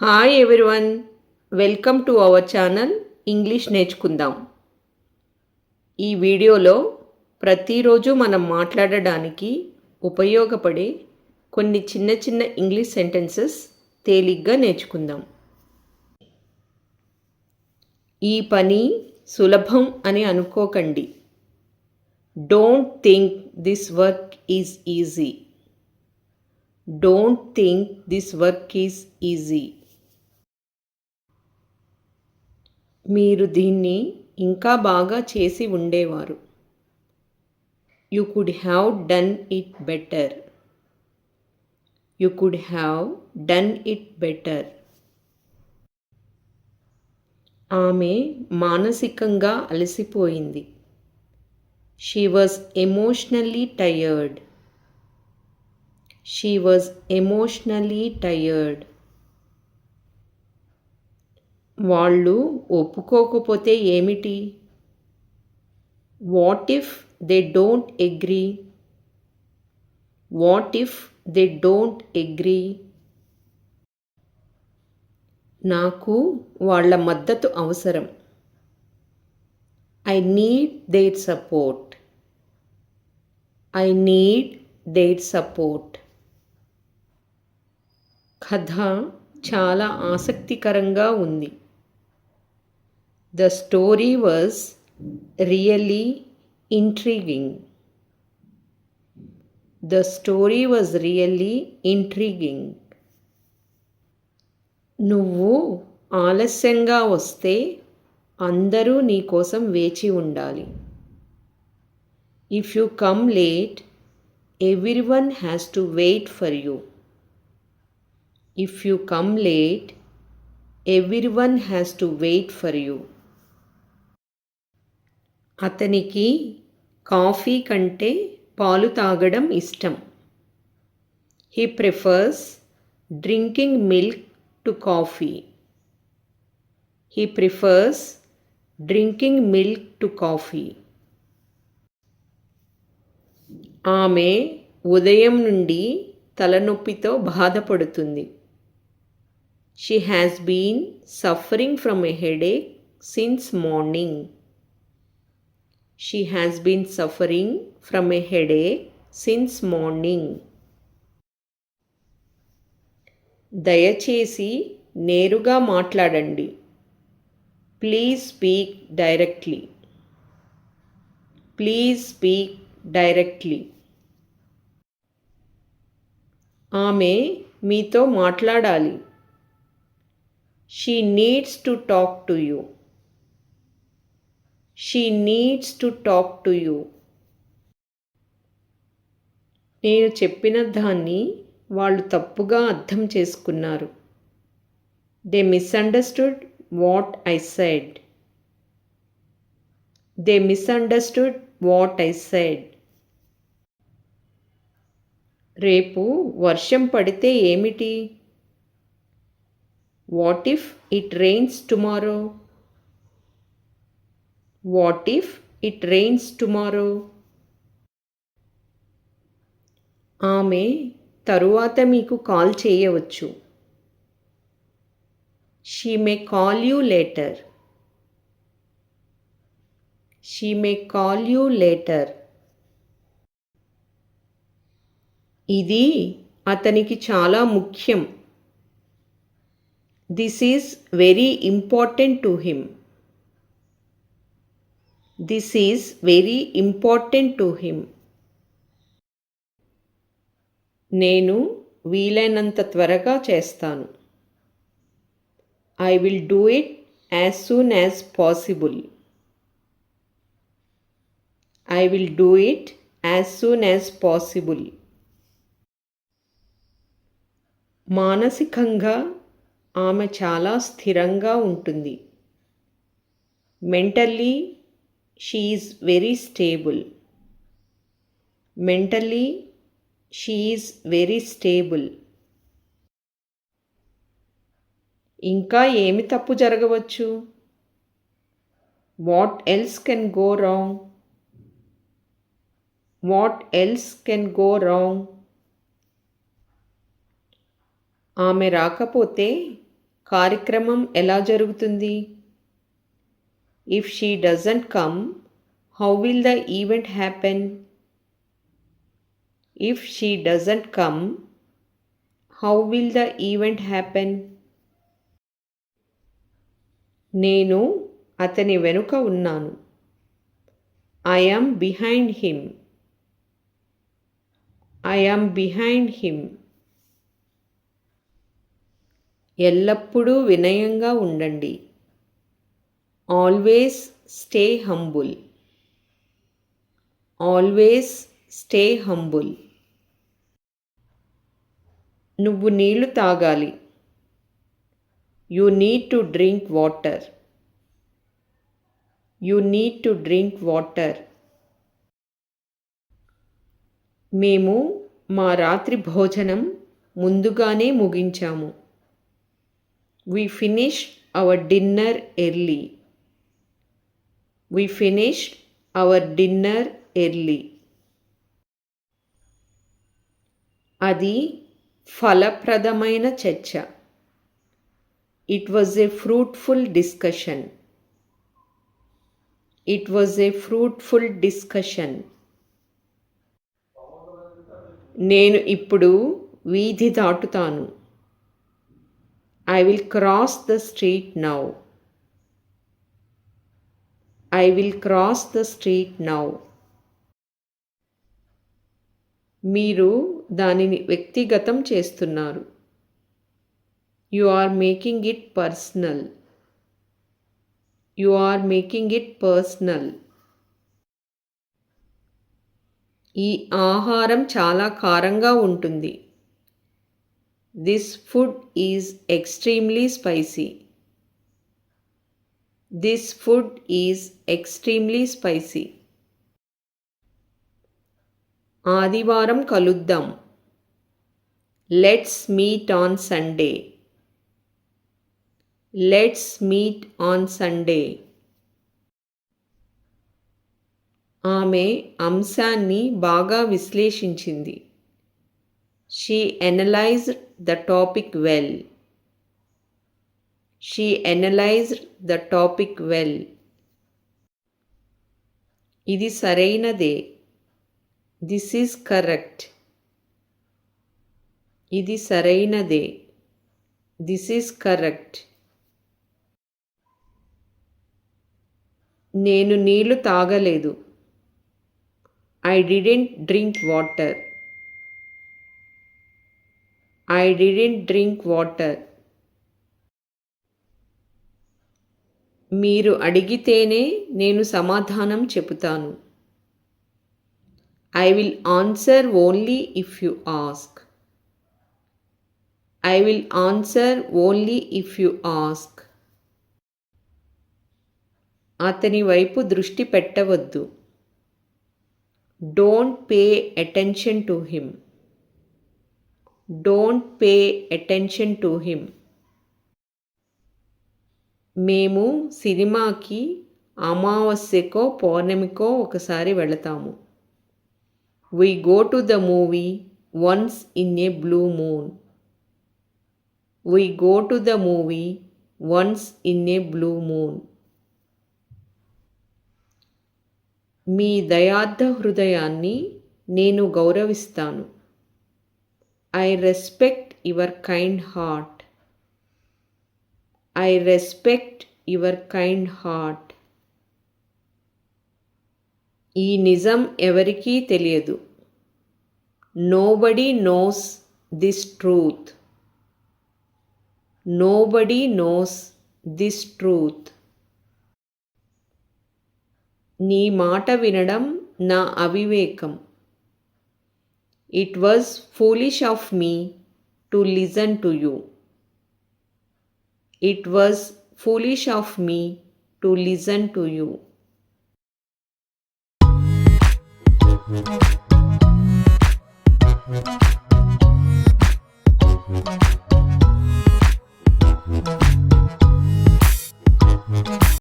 Hi everyone, welcome to our channel English నేర్చుకుందాం. ఈ వీడియోలో ప్రతిరోజు మనం మాట్లాడడానికి ఉపయోగపడే కొన్ని చిన్న చిన్న ఇంగ్లీష్ సెంటెన్సెస్ తేలిగ్గా నేర్చుకుందాం. ఈ పని సులభం అని అనుకోకండి. Don't think this work is easy. Don't think this work is easy. మీరు దీన్ని ఇంకా బాగా చేసి ఉండేవారు. You could have done it better. You could have done it better. ఆమె మానసికంగా అలసిపోయింది. She was emotionally tired. She was emotionally tired. వాళ్ళు ఒప్పుకోకపోతే ఏమిటి? What if they don't agree? What if they don't agree? నాకు వాళ్ళ మద్దతు అవసరం. I need their support. I need their support. కథ చాలా ఆసక్తికరంగా ఉంది. The story was really intriguing. The story was really intriguing. నువ్వు ఆలస్యంగా వస్తే అందరూ నీ కోసం వేచి ఉండాలి. If you come late, everyone has to wait for you. If you come late, everyone has to wait for you. అతనికి కాఫీ కంటే పాలు తాగడం ఇష్టం. He prefers drinking milk to coffee. He prefers drinking milk to coffee. ఆమె ఉదయం నుండి తలనొప్పితో బాధపడుతుంది. She has been suffering from a headache since morning. She has been suffering from a headache since morning. దయచేసి నేరుగా మాట్లాడండి. Please speak directly. Please speak directly. ఆమె మీతో మాట్లాడాలి. She needs to talk to you. She needs to talk to you. నేను చెప్పిన దాన్ని వాళ్ళు తప్పుగా అర్థం చేసుకున్నారు. They misunderstood what I said. They misunderstood what I said. రేపు వర్షం పడితే ఏమిటి? What if it rains tomorrow? What if it rains tomorrow? ఆమె తరువాత మీకు కాల్ చేయవచ్చు. She may call you later. She may call you later. ఇది అతనికి చాలా ముఖ్యం. This is very important to him. This is very important to him. నేను వీలైనంత త్వరగా చేస్తాను. I will do it as soon as possible. I will do it as soon as possible. మానసికంగా ఆమె చాలా స్థిరంగా ఉంటుంది. Mentally, she is very stable. Mentally, she is very stable. ఇంకా ఏమి తప్పు జరగవచ్చు? What else can go wrong? What else can go wrong? ఆమె రాకపోతే కార్యక్రమం ఎలా జరుగుతుంది? If she doesn't come, how will the event happen? If she doesn't come, how will the event happen? నేను అతని వెనుక ఉన్నాను. I am behind him. I am behind him. ఎల్లప్పుడూ వినయంగా ఉండండి. Always stay humble. Always stay humble. నువ్వు నీళ్లు తాగాలి. You need to drink water. You need to drink water. మేము మా రాత్రి భోజనం ముందుగానే ముగించాము. We finished our dinner early. We finished our dinner early. అది ఫలప్రదమైన చర్చ. It was a fruitful discussion. It was a fruitful discussion. నేను ఇప్పుడు వీధి దాటుతాను. I will cross the street now. I will cross the street now. మీరు దానిని వ్యక్తిగతం చేస్తున్నారు. You are making it personal. You are making it personal. ఈ ఆహారం చాలా కారంగా ఉంటుంది. This food is extremely spicy. This food is extremely spicy. ఆదివారం కలుద్దాం. Let's meet on Sunday. Let's meet on Sunday. ఆమె అంశాన్ని బాగా విశ్లేషించింది. She analyzed the topic well. She analyzed the topic well. ఇది సరైనదే. This is correct. ఇది సరైనదే. This is correct. నేను నీళ్లు తాగలేదు. I didn't drink water. I didn't drink water. మీరు అడిగితేనే నేను సమాధానం చెబుతాను. I will answer only if you ask. I will answer only if you ask. అతని వైపు దృష్టి పెట్టవద్దు. Don't pay attention to him. Don't pay attention to him. మేము సినిమాకి అమావాస్యకో పౌర్ణమికో ఒకసారి వెళతాము. We go to the movie once in a blue moon. We go to the movie once in a blue moon. మీ దయార్థ హృదయాన్ని నేను గౌరవిస్తాను. I respect your kind heart. I respect your kind heart. ఈ నిజం ఎవరికీ తెలియదు. Nobody knows this truth. Nobody knows this truth. నీ మాట వినడం నా అవివేకం. It was foolish of me to listen to you. It was foolish of me to listen to you.